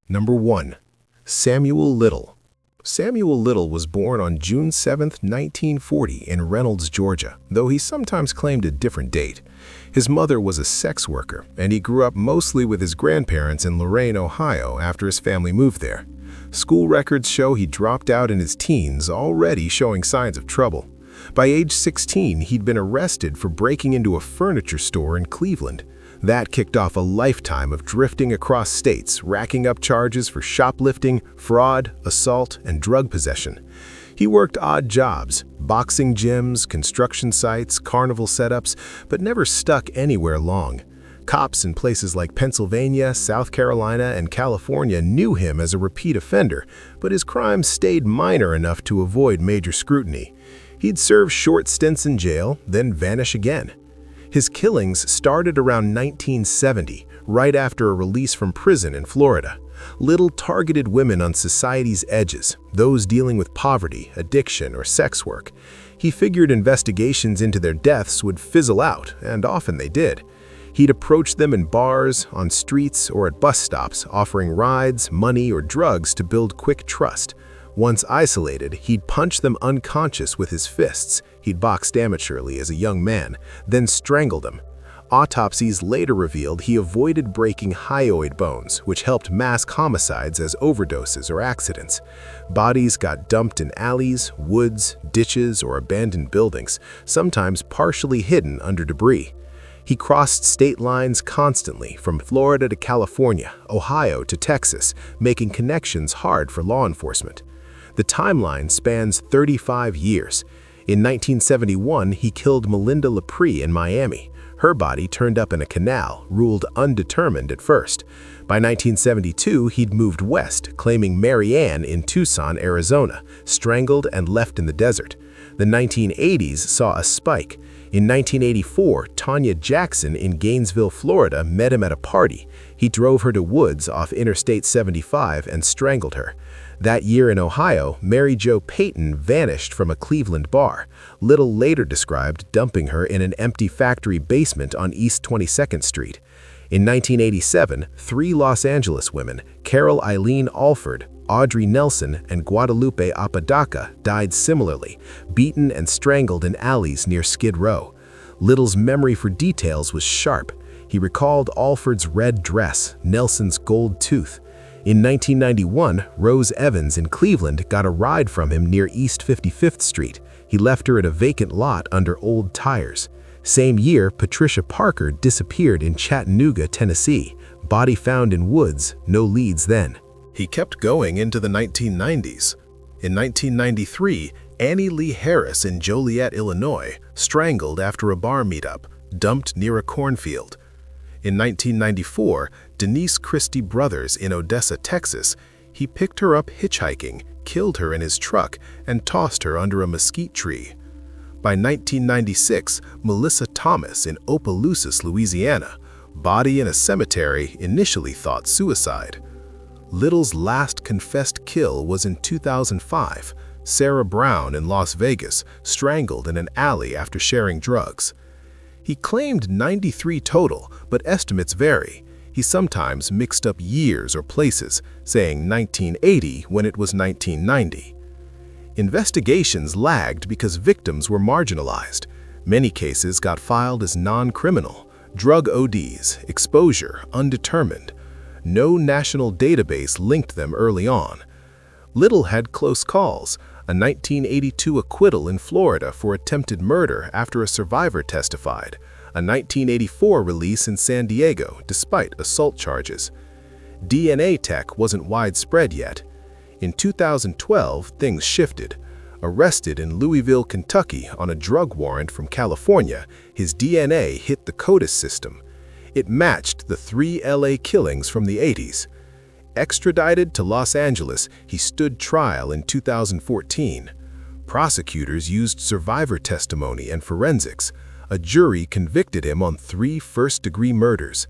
Number 1. Samuel Little. Samuel Little was born on June 7, 1940 in Reynolds, Georgia, though he sometimes claimed a different date. His mother was a sex worker, and he grew up mostly with his grandparents in Lorain, Ohio after his family moved there. School records show he dropped out in his teens, already showing signs of trouble. By age 16, he'd been arrested for breaking into a furniture store in Cleveland. That kicked off a lifetime of drifting across states, racking up charges for shoplifting, fraud, assault, and drug possession. He worked odd jobs, boxing gyms, construction sites, carnival setups, but never stuck anywhere long. Cops in places like Pennsylvania, South Carolina, and California knew him as a repeat offender, but his crimes stayed minor enough to avoid major scrutiny. He'd serve short stints in jail, then vanish again. His killings started around 1970, right after a release from prison in Florida. Little targeted women on society's edges, those dealing with poverty, addiction, or sex work. He figured investigations into their deaths would fizzle out, and often they did. He'd approach them in bars, on streets, or at bus stops, offering rides, money, or drugs to build quick trust. Once isolated, he'd punch them unconscious with his fists. He'd boxed amateurly as a young man, then strangled them. Autopsies later revealed he avoided breaking hyoid bones, which helped mask homicides as overdoses or accidents. Bodies got dumped in alleys, woods, ditches, or abandoned buildings, sometimes partially hidden under debris. He crossed state lines constantly, from Florida to California, Ohio to Texas, making connections hard for law enforcement. The timeline spans 35 years. In 1971, he killed Melinda Lepre in Miami. Her body turned up in a canal, ruled undetermined at first. By 1972, he'd moved west, claiming Mary Ann in Tucson, Arizona, strangled and left in the desert. The 1980s saw a spike. In 1984, Tanya Jackson in Gainesville, Florida, met him at a party. He drove her to woods off Interstate 75 and strangled her. That year in Ohio, Mary Jo Payton vanished from a Cleveland bar. Little later described dumping her in an empty factory basement on East 22nd Street. In 1987, 3 Los Angeles women, Carol Eileen Alford, Audrey Nelson, and Guadalupe Apodaca, died similarly, beaten and strangled in alleys near Skid Row. Little's memory for details was sharp. He recalled Alford's red dress, Nelson's gold tooth. In 1991, Rose Evans in Cleveland got a ride from him near East 55th Street. He left her at a vacant lot under old tires. Same year, Patricia Parker disappeared in Chattanooga, Tennessee. Body found in woods, no leads then. He kept going into the 1990s. In 1993, Annie Lee Harris in Joliet, Illinois, strangled after a bar meetup, dumped near a cornfield. In 1994, Denise Christie Brothers in Odessa, Texas, he picked her up hitchhiking, killed her in his truck, and tossed her under a mesquite tree. By 1996, Melissa Thomas in Opelousas, Louisiana, body in a cemetery, initially thought suicide. Little's last confessed kill was in 2005. Sarah Brown in Las Vegas, strangled in an alley after sharing drugs. He claimed 93 total, but estimates vary. He sometimes mixed up years or places, saying 1980 when it was 1990. Investigations lagged because victims were marginalized. Many cases got filed as non-criminal, drug ODs, exposure, undetermined. No national database linked them early on. Little had close calls. A 1982 acquittal in Florida for attempted murder after a survivor testified. A 1984 release in San Diego despite assault charges. DNA tech wasn't widespread yet. In 2012, things shifted. Arrested in Louisville, Kentucky on a drug warrant from California, his DNA hit the CODIS system. It matched the 3 LA killings from the 80s. Extradited to Los Angeles, he stood trial in 2014. Prosecutors used survivor testimony and forensics. A jury convicted him on 3 first-degree murders.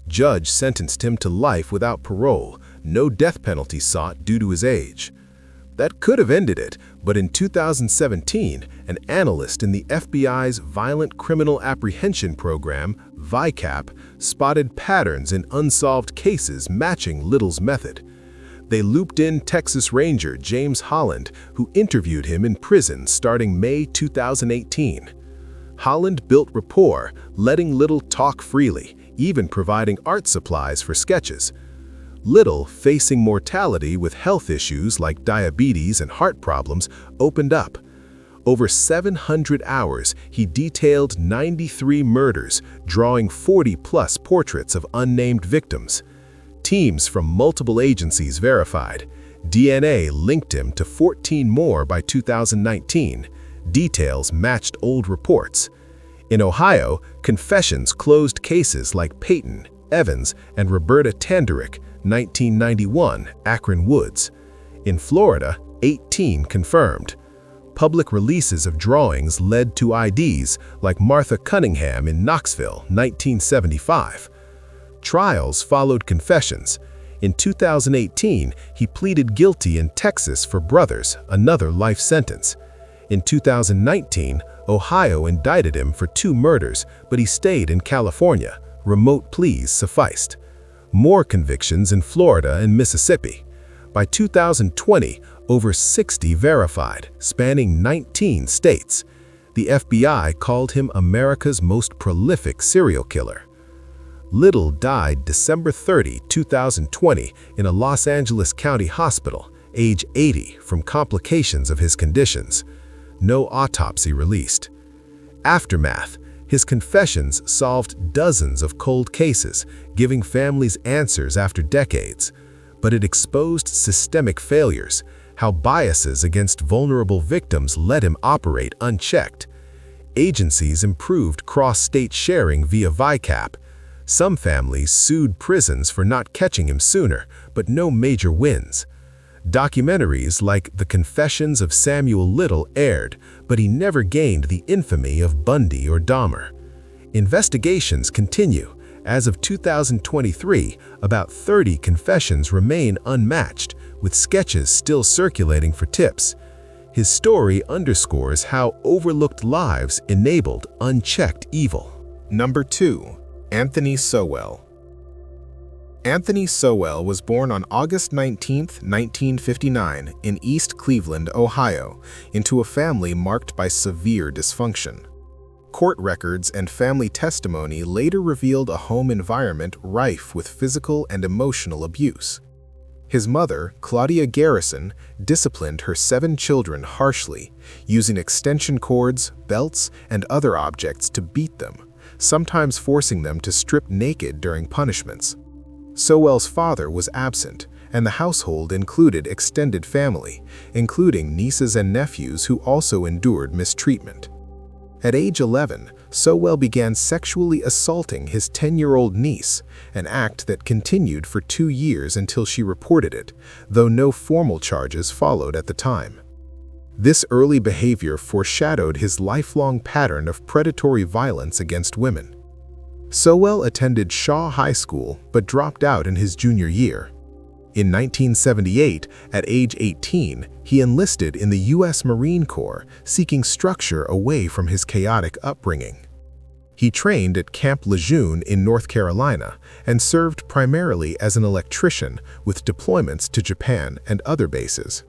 Judge sentenced him to life without parole, no death penalty sought due to his age. That could have ended it, but in 2017, an analyst in the FBI's Violent Criminal Apprehension Program, VICAP, spotted patterns in unsolved cases matching Little's method. they looped in Texas Ranger James Holland, who interviewed him in prison starting May 2018. Holland built rapport, letting Little talk freely, even providing art supplies for sketches. Little, facing mortality with health issues like diabetes and heart problems, opened up. Over 700 hours, he detailed 93 murders, drawing 40-plus portraits of unnamed victims. Teams from multiple agencies verified. DNA linked him to 14 more by 2019. Details matched old reports. In Ohio, confessions closed cases like Peyton, Evans, and Roberta Tanderick, 1991, Akron Woods. In Florida, 18 confirmed. Public releases of drawings led to IDs like Martha Cunningham in Knoxville, 1975. Trials followed confessions. In 2018, he pleaded guilty in Texas for brothers, another life sentence. In 2019, Ohio indicted him for 2 murders, but he stayed in California. Remote pleas sufficed. More convictions in Florida and Mississippi. By 2020, over 60 verified, spanning 19 states. The FBI called him America's most prolific serial killer. Little died December 30, 2020, in a Los Angeles County hospital, age 80, from complications of his conditions. No autopsy released. Aftermath: his confessions solved dozens of cold cases, giving families answers after decades. But it exposed systemic failures, how biases against vulnerable victims let him operate unchecked. Agencies improved cross-state sharing via VICAP. Some families sued prisons for not catching him sooner, but no major wins. Documentaries like The Confessions of Samuel Little aired, but he never gained the infamy of Bundy or Dahmer. Investigations continue. As of 2023, about 30 confessions remain unmatched, with sketches still circulating for tips. His story underscores how overlooked lives enabled unchecked evil. Number 2. Anthony Sowell. Anthony Sowell was born on August 19, 1959, in East Cleveland, Ohio, into a family marked by severe dysfunction. Court records and family testimony later revealed a home environment rife with physical and emotional abuse. His mother, Claudia Garrison, disciplined her 7 children harshly, using extension cords, belts, and other objects to beat them, sometimes forcing them to strip naked during punishments. Sowell's father was absent, and the household included extended family, including nieces and nephews who also endured mistreatment. At age 11, Sowell began sexually assaulting his 10-year-old niece, an act that continued for 2 years until she reported it, though no formal charges followed at the time. This early behavior foreshadowed his lifelong pattern of predatory violence against women. Sowell attended Shaw High School but dropped out in his junior year. In 1978, at age 18, he enlisted in the U.S. Marine Corps, seeking structure away from his chaotic upbringing. He trained at Camp Lejeune in North Carolina and served primarily as an electrician with deployments to Japan and other bases.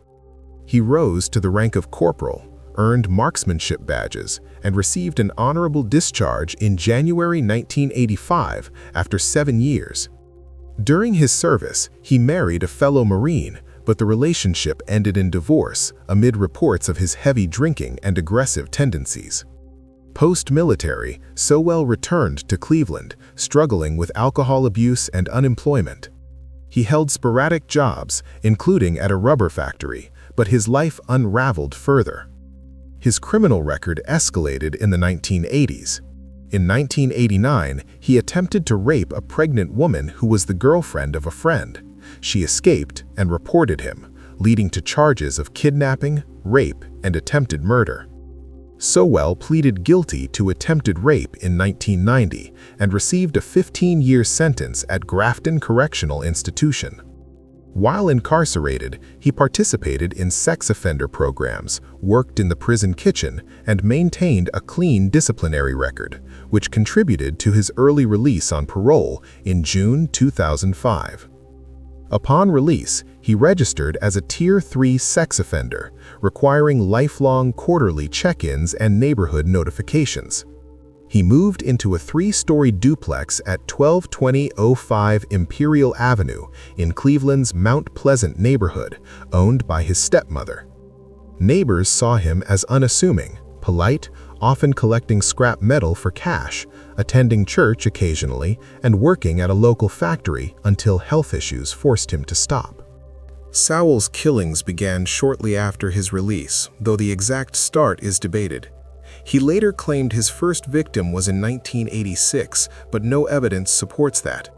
He rose to the rank of corporal, earned marksmanship badges, and received an honorable discharge in January 1985 after 7 years. During his service, he married a fellow Marine, but the relationship ended in divorce amid reports of his heavy drinking and aggressive tendencies. Post-military, Sowell returned to Cleveland, struggling with alcohol abuse and unemployment. He held sporadic jobs, including at a rubber factory, but his life unraveled further. His criminal record escalated in the 1980s. In 1989, he attempted to rape a pregnant woman who was the girlfriend of a friend. She escaped and reported him, leading to charges of kidnapping, rape, and attempted murder. Sowell pleaded guilty to attempted rape in 1990 and received a 15-year sentence at Grafton Correctional Institution. While incarcerated, he participated in sex offender programs, worked in the prison kitchen, and maintained a clean disciplinary record, which contributed to his early release on parole in June 2005. Upon release, he registered as a Tier 3 sex offender, requiring lifelong quarterly check-ins and neighborhood notifications. He moved into a 3-story duplex at 122005 Imperial Avenue in Cleveland's Mount Pleasant neighborhood, owned by his stepmother. Neighbors saw him as unassuming, polite, often collecting scrap metal for cash, attending church occasionally, and working at a local factory until health issues forced him to stop. Sowell's killings began shortly after his release, though the exact start is debated. He later claimed his first victim was in 1986, but no evidence supports that.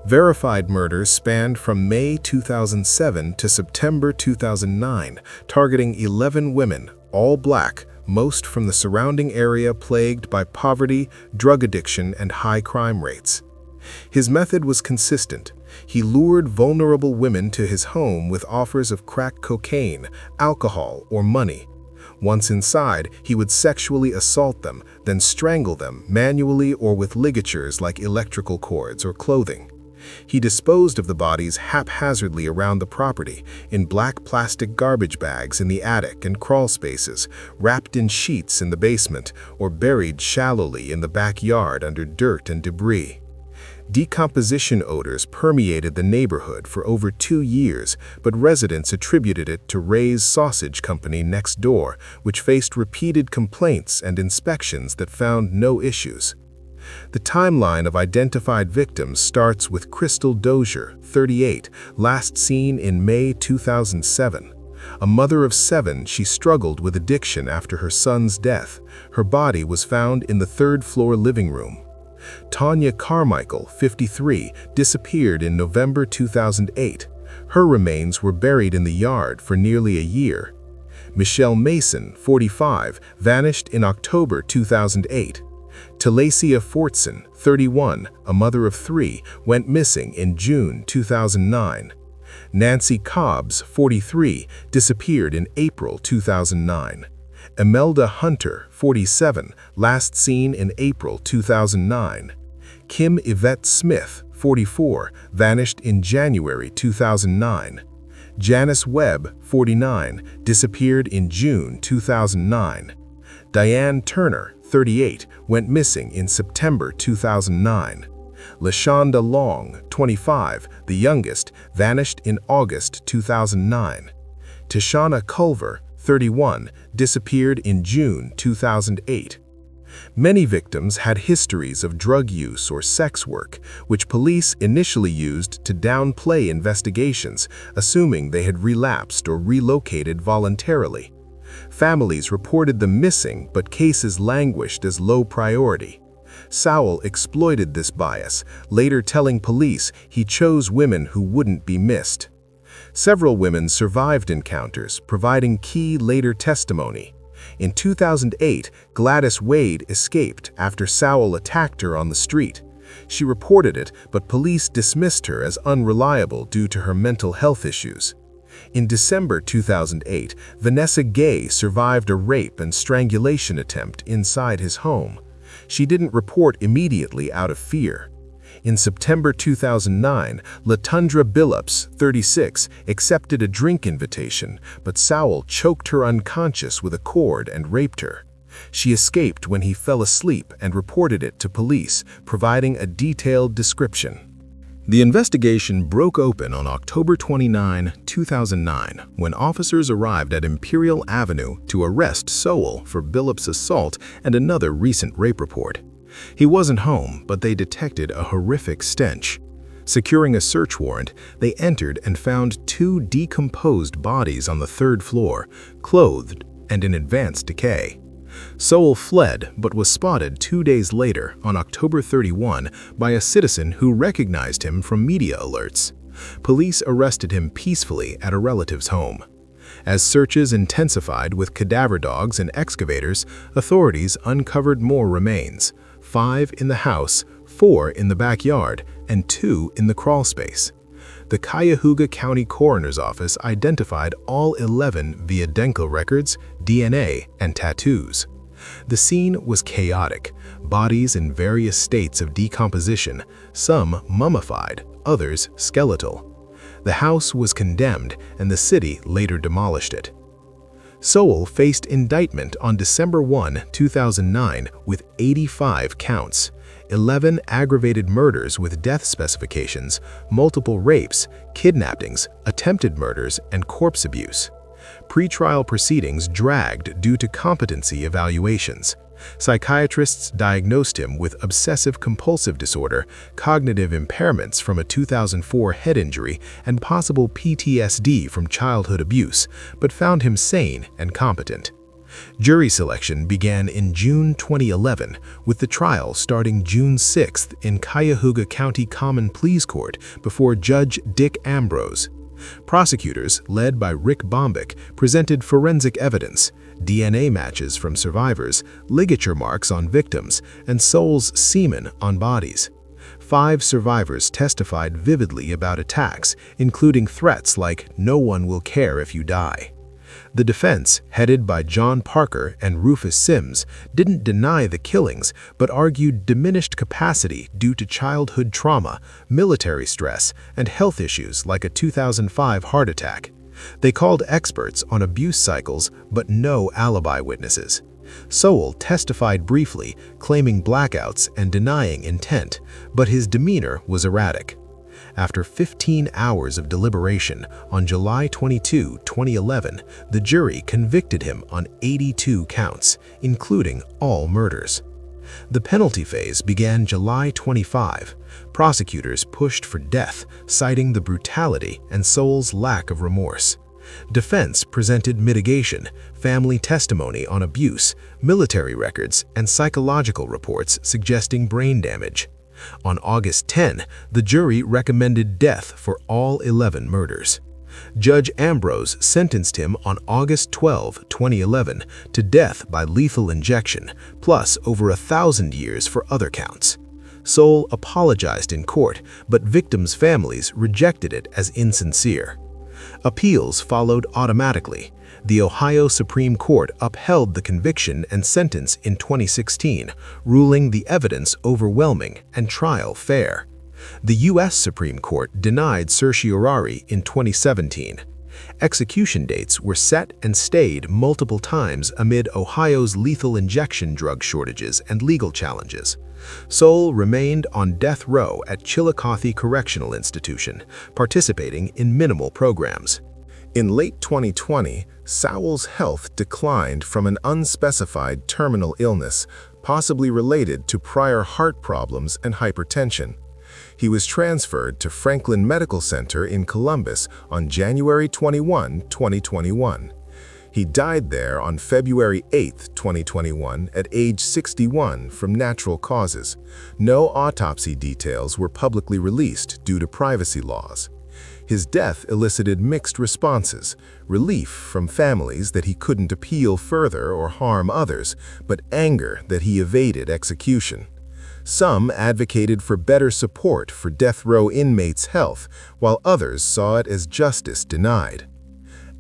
Verified murders spanned from May 2007 to September 2009, targeting 11 women, all black, most from the surrounding area plagued by poverty, drug addiction, and high crime rates. His method was consistent. He lured vulnerable women to his home with offers of crack cocaine, alcohol, or money. Once inside, he would sexually assault them, then strangle them manually or with ligatures like electrical cords or clothing. He disposed of the bodies haphazardly around the property, in black plastic garbage bags in the attic and crawl spaces, wrapped in sheets in the basement, or buried shallowly in the backyard under dirt and debris. Decomposition odors permeated the neighborhood for over 2 years, but residents attributed it to Ray's Sausage Company next door, which faced repeated complaints and inspections that found no issues. The timeline of identified victims starts with Crystal Dozier, 38, last seen in May 2007. A mother of 7, she struggled with addiction after her son's death. Her body was found in the 3rd-floor living room. Tanya Carmichael, 53, disappeared in November 2008. Her remains were buried in the yard for nearly a year. Michelle Mason, 45, vanished in October 2008. Talacia Fortson, 31, a mother of 3, went missing in June 2009. Nancy Cobbs, 43, disappeared in April 2009. Imelda Hunter, 47, last seen in April 2009. Kim Yvette Smith, 44, vanished in January 2009. Janice Webb, 49, disappeared in June 2009. Diane Turner, 38, went missing in September 2009. LaShonda Long, 25, the youngest, vanished in August 2009. Tishana Culver, 31, disappeared in June 2008. Many victims had histories of drug use or sex work, which police initially used to downplay investigations, assuming they had relapsed or relocated voluntarily. Families reported them missing, but cases languished as low priority. Sowell exploited this bias, later telling police he chose women who wouldn't be missed. Several women survived encounters, providing key later testimony. In 2008, Gladys Wade escaped after Sowell attacked her on the street. She reported it, but police dismissed her as unreliable due to her mental health issues. In December 2008, Vanessa Gay survived a rape and strangulation attempt inside his home. She didn't report immediately out of fear. In September 2009, Latundra Billups, 36, accepted a drink invitation, but Sowell choked her unconscious with a cord and raped her. She escaped when he fell asleep and reported it to police, providing a detailed description. The investigation broke open on October 29, 2009, when officers arrived at Imperial Avenue to arrest Sowell for Billups' assault and another recent rape report. He wasn't home, but they detected a horrific stench. Securing a search warrant, they entered and found 2 decomposed bodies on the 3rd floor, clothed and in advanced decay. Sowell fled but was spotted 2 days later, on October 31, by a citizen who recognized him from media alerts. Police arrested him peacefully at a relative's home. As searches intensified with cadaver dogs and excavators, authorities uncovered more remains: 5 in the house, 4 in the backyard, and 2 in the crawl space. The Cuyahoga County Coroner's Office identified all 11 via dental records, DNA, and tattoos. The scene was chaotic, bodies in various states of decomposition, some mummified, others skeletal. The house was condemned, and the city later demolished it. Sowell faced indictment on December 1, 2009 with 85 counts, 11 aggravated murders with death specifications, multiple rapes, kidnappings, attempted murders, and corpse abuse. Pre-trial proceedings dragged due to competency evaluations. Psychiatrists diagnosed him with obsessive-compulsive disorder, cognitive impairments from a 2004 head injury, and possible PTSD from childhood abuse, but found him sane and competent. Jury selection began in June 2011, with the trial starting June 6 in Cuyahoga County Common Pleas Court before Judge Dick Ambrose. Prosecutors, led by Rick Bombick, presented forensic evidence, DNA matches from survivors, ligature marks on victims, and Sowell's semen on bodies. 5 survivors testified vividly about attacks, including threats like, "No one will care if you die." The defense, headed by John Parker and Rufus Sims, didn't deny the killings, but argued diminished capacity due to childhood trauma, military stress, and health issues like a 2005 heart attack. They called experts on abuse cycles, but no alibi witnesses. Sowell testified briefly, claiming blackouts and denying intent, but his demeanor was erratic. After 15 hours of deliberation, on July 22, 2011, the jury convicted him on 82 counts, including all murders. The penalty phase began July 25. Prosecutors pushed for death, citing the brutality and Sowell's lack of remorse. Defense presented mitigation, family testimony on abuse, military records, and psychological reports suggesting brain damage. On August 10, the jury recommended death for all 11 murders. Judge Ambrose sentenced him on August 12, 2011, to death by lethal injection, plus over 1,000 years for other counts. Sowell apologized in court, but victims' families rejected it as insincere. Appeals followed automatically. The Ohio Supreme Court upheld the conviction and sentence in 2016, ruling the evidence overwhelming and trial fair. The U.S. Supreme Court denied certiorari in 2017. Execution dates were set and stayed multiple times amid Ohio's lethal injection drug shortages and legal challenges. Sowell remained on death row at Chillicothe Correctional Institution, participating in minimal programs. In late 2020, Sowell's health declined from an unspecified terminal illness, possibly related to prior heart problems and hypertension. He was transferred to Franklin Medical Center in Columbus on January 21, 2021. He died there on February 8, 2021, at age 61 from natural causes. No autopsy details were publicly released due to privacy laws. His death elicited mixed responses, relief from families that he couldn't appeal further or harm others, but anger that he evaded execution. Some advocated for better support for death row inmates' health, while others saw it as justice denied.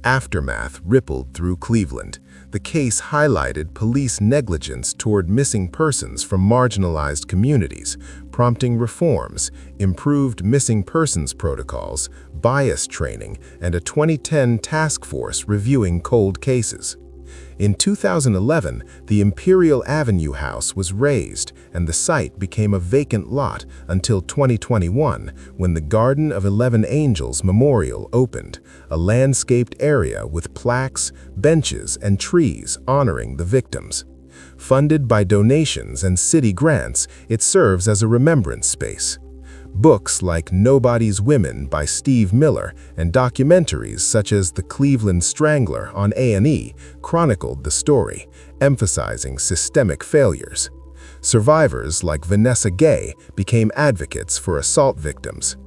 Aftermath rippled through Cleveland. The case highlighted police negligence toward missing persons from marginalized communities, prompting reforms, improved missing persons protocols, bias training, and a 2010 task force reviewing cold cases. In 2011, the Imperial Avenue house was razed, and the site became a vacant lot until 2021, when the Garden of 11 Angels Memorial opened, a landscaped area with plaques, benches, and trees honoring the victims. Funded by donations and city grants, it serves as a remembrance space. Books like Nobody's Women by Steve Miller and documentaries such as The Cleveland Strangler on A&E chronicled the story, emphasizing systemic failures. Survivors like Vanessa Gay became advocates for assault victims.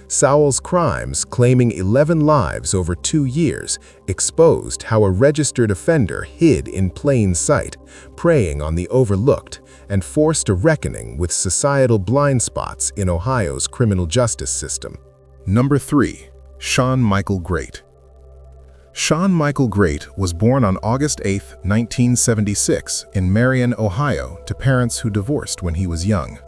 Sowell's crimes, claiming 11 lives over 2 years, exposed how a registered offender hid in plain sight, preying on the overlooked, and forced a reckoning with societal blind spots in Ohio's criminal justice system. Number 3. Sean Michael Great. Sean Michael Great was born on August 8, 1976, in Marion, Ohio, to parents who divorced when he was young.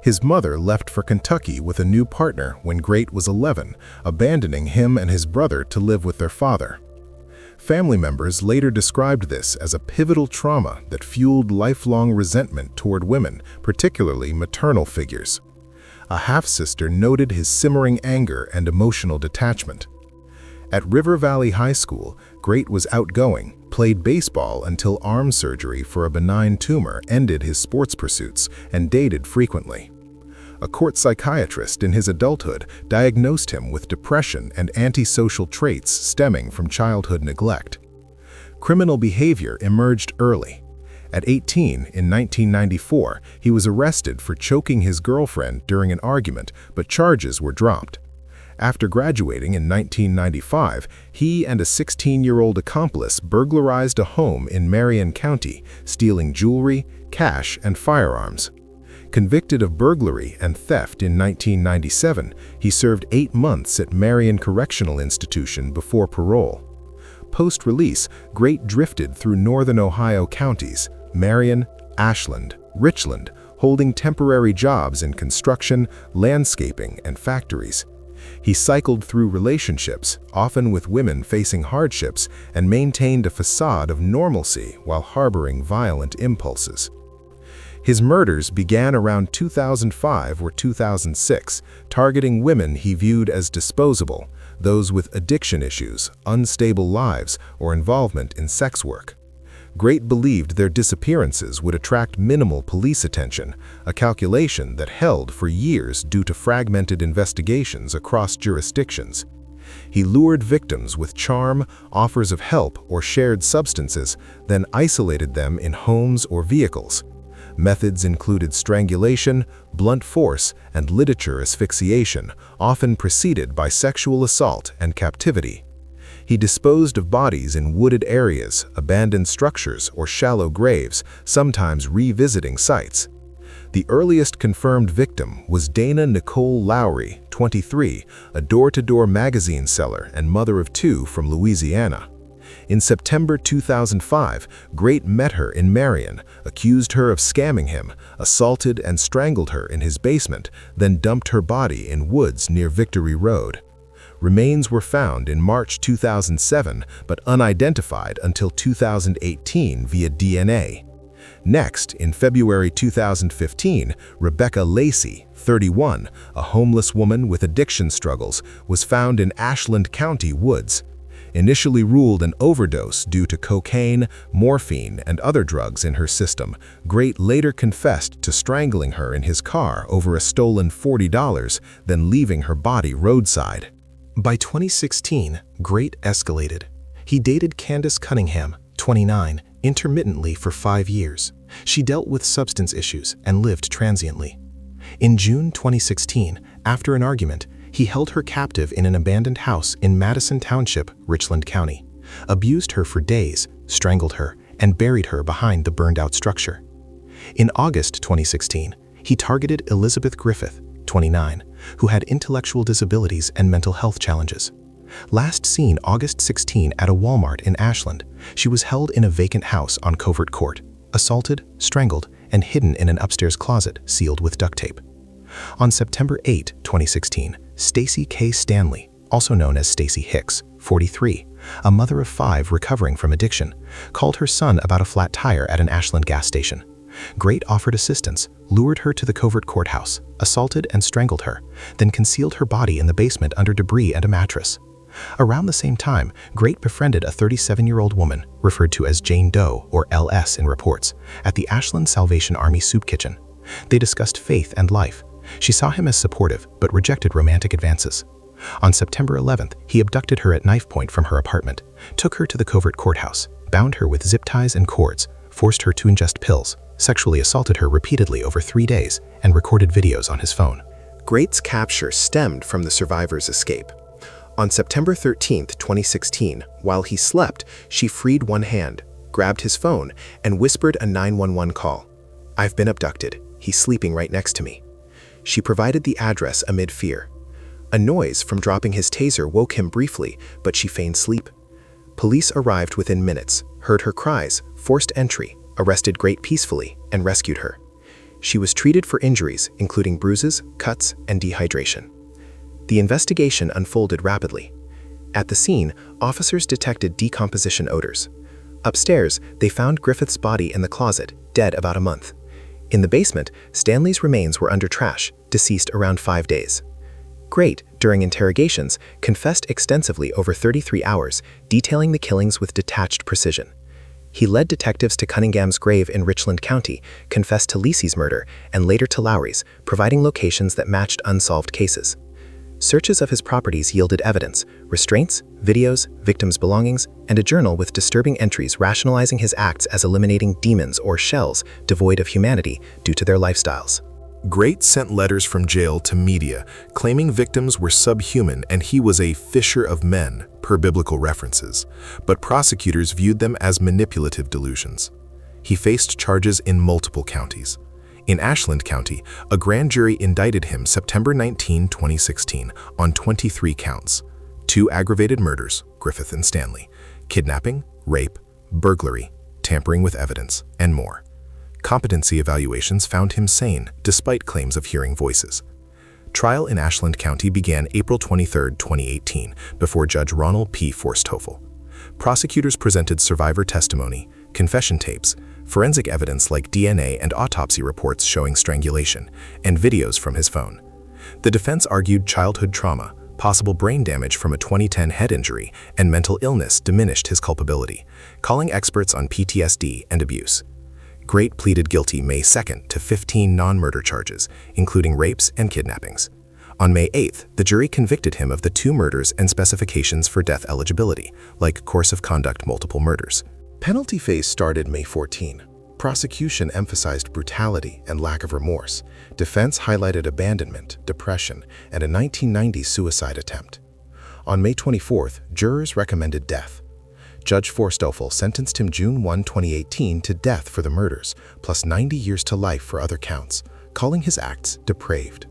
His mother left for Kentucky with a new partner when Great was 11, abandoning him and his brother to live with their father. Family members later described this as a pivotal trauma that fueled lifelong resentment toward women, particularly maternal figures. A half-sister noted his simmering anger and emotional detachment. At River Valley High School, Great was outgoing, played baseball until arm surgery for a benign tumor ended his sports pursuits, and dated frequently. A court psychiatrist in his adulthood diagnosed him with depression and antisocial traits stemming from childhood neglect. Criminal behavior emerged early. At 18, in 1994, he was arrested for choking his girlfriend during an argument, but charges were dropped. After graduating in 1995, he and a 16-year-old accomplice burglarized a home in Marion County, stealing jewelry, cash, and firearms. Convicted of burglary and theft in 1997, he served 8 months at Marion Correctional Institution before parole. Post-release, Great drifted through northern Ohio counties, Marion, Ashland, Richland, holding temporary jobs in construction, landscaping, and factories. He cycled through relationships, often with women facing hardships, and maintained a facade of normalcy while harboring violent impulses. His murders began around 2005 or 2006, targeting women he viewed as disposable, those with addiction issues, unstable lives, or involvement in sex work. Great believed their disappearances would attract minimal police attention, a calculation that held for years due to fragmented investigations across jurisdictions. He lured victims with charm, offers of help, or shared substances, then isolated them in homes or vehicles. Methods included strangulation, blunt force, and ligature asphyxiation, often preceded by sexual assault and captivity. He disposed of bodies in wooded areas, abandoned structures, or shallow graves, sometimes revisiting sites. The earliest confirmed victim was Dana Nicole Lowry, 23, a door-to-door magazine seller and mother of 2 from Louisiana. In September 2005, Great met her in Marion, accused her of scamming him, assaulted and strangled her in his basement, then dumped her body in woods near Victory Road. Remains were found in March 2007, but unidentified until 2018 via DNA. Next, in February 2015, Rebecca Lacey, 31, a homeless woman with addiction struggles, was found in Ashland County woods. Initially ruled an overdose due to cocaine, morphine, and other drugs in her system, Great later confessed to strangling her in his car over a stolen $40, then leaving her body roadside. By 2016, Great escalated. He dated Candace Cunningham, 29, intermittently for 5 years. She dealt with substance issues and lived transiently. In June 2016, after an argument, he held her captive in an abandoned house in Madison Township, Richland County, abused her for days, strangled her, and buried her behind the burned-out structure. In August 2016, he targeted Elizabeth Griffith, 29, who had intellectual disabilities and mental health challenges. Last seen August 16 at a Walmart in Ashland, she was held in a vacant house on Covert Court, assaulted, strangled, and hidden in an upstairs closet sealed with duct tape. On September 8, 2016, Stacy K. Stanley, also known as Stacy Hicks, 43, a mother of 5 recovering from addiction, called her son about a flat tire at an Ashland gas station. Great offered assistance, lured her to the Covert Courthouse, assaulted and strangled her, then concealed her body in the basement under debris and a mattress. Around the same time, Great befriended a 37-year-old woman, referred to as Jane Doe, or LS in reports, at the Ashland Salvation Army soup kitchen. They discussed faith and life. She saw him as supportive, but rejected romantic advances. On September 11th, he abducted her at knife point from her apartment, took her to the Covert Courthouse, bound her with zip ties and cords, forced her to ingest pills, sexually assaulted her repeatedly over 3 days, and recorded videos on his phone. Great's capture stemmed from the survivor's escape. On September 13, 2016, while he slept, she freed one hand, grabbed his phone, and whispered a 911 call. "I've been abducted. He's sleeping right next to me." She provided the address amid fear. A noise from dropping his taser woke him briefly, but she feigned sleep. Police arrived within minutes, heard her cries, forced entry, arrested Great peacefully, and rescued her. She was treated for injuries, including bruises, cuts, and dehydration. The investigation unfolded rapidly. At the scene, officers detected decomposition odors. Upstairs, they found Griffith's body in the closet, dead about a month. In the basement, Stanley's remains were under trash, deceased around 5 days. Great, during interrogations, confessed extensively over 33 hours, detailing the killings with detached precision. He led detectives to Cunningham's grave in Richland County, confessed to Lacey's murder, and later to Lowry's, providing locations that matched unsolved cases. Searches of his properties yielded evidence, restraints, videos, victims' belongings, and a journal with disturbing entries rationalizing his acts as eliminating demons or shells devoid of humanity due to their lifestyles. Great sent letters from jail to media, claiming victims were subhuman and he was a fisher of men, per biblical references, but prosecutors viewed them as manipulative delusions. He faced charges in multiple counties. In Ashland County, a grand jury indicted him September 19, 2016, on 23 counts: 2 aggravated murders, Griffith and Stanley, kidnapping, rape, burglary, tampering with evidence, and more. Competency evaluations found him sane, despite claims of hearing voices. Trial in Ashland County began April 23, 2018, before Judge Ronald P. Forsthoefel. Prosecutors presented survivor testimony, confession tapes, forensic evidence like DNA and autopsy reports showing strangulation, and videos from his phone. The defense argued childhood trauma, possible brain damage from a 2010 head injury, and mental illness diminished his culpability, calling experts on PTSD and abuse. Great pleaded guilty May 2nd to 15 non-murder charges, including rapes and kidnappings. On May 8th, the jury convicted him of the 2 murders and specifications for death eligibility, like course of conduct multiple murders. Penalty phase started May 14. Prosecution emphasized brutality and lack of remorse. Defense highlighted abandonment, depression, and a 1990s suicide attempt. On May 24th, jurors recommended death. Judge Forsthoefel sentenced him June 1, 2018 to death for the murders, plus 90 years to life for other counts, calling his acts depraved.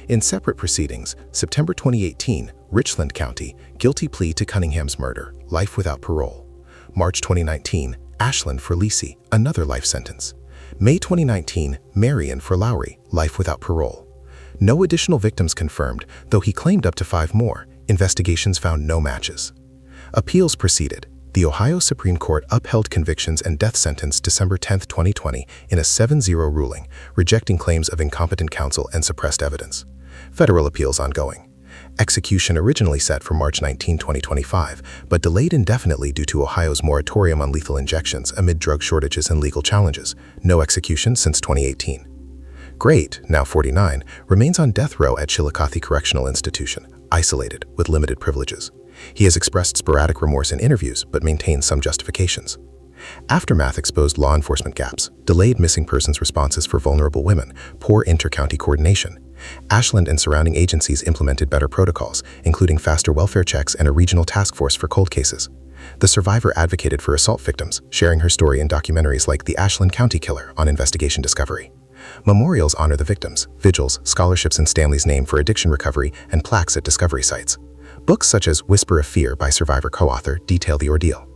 In separate proceedings, September 2018, Richland County, guilty plea to Cunningham's murder, life without parole. March 2019, Ashland for Lacey, another life sentence. May 2019, Marion for Lowry, life without parole. No additional victims confirmed, though he claimed up to 5 more. Investigations found no matches. Appeals proceeded. The Ohio Supreme Court upheld convictions and death sentence December 10, 2020 in a 7-0 ruling, rejecting claims of incompetent counsel and suppressed evidence. Federal appeals ongoing. Execution originally set for March 19, 2025, but delayed indefinitely due to Ohio's moratorium on lethal injections amid drug shortages and legal challenges. No execution since 2018. Great, now 49, remains on death row at Chillicothe Correctional Institution, isolated with limited privileges. He has expressed sporadic remorse in interviews, but maintains some justifications. Aftermath exposed law enforcement gaps, delayed missing persons responses for vulnerable women, poor inter-county coordination. Ashland and surrounding agencies implemented better protocols, including faster welfare checks and a regional task force for cold cases. The survivor advocated for assault victims, sharing her story in documentaries like The Ashland County Killer on Investigation Discovery. Memorials honor the victims, vigils, scholarships in Stanley's name for addiction recovery, and plaques at discovery sites. Books such as Whisper of Fear by survivor co-author detail the ordeal.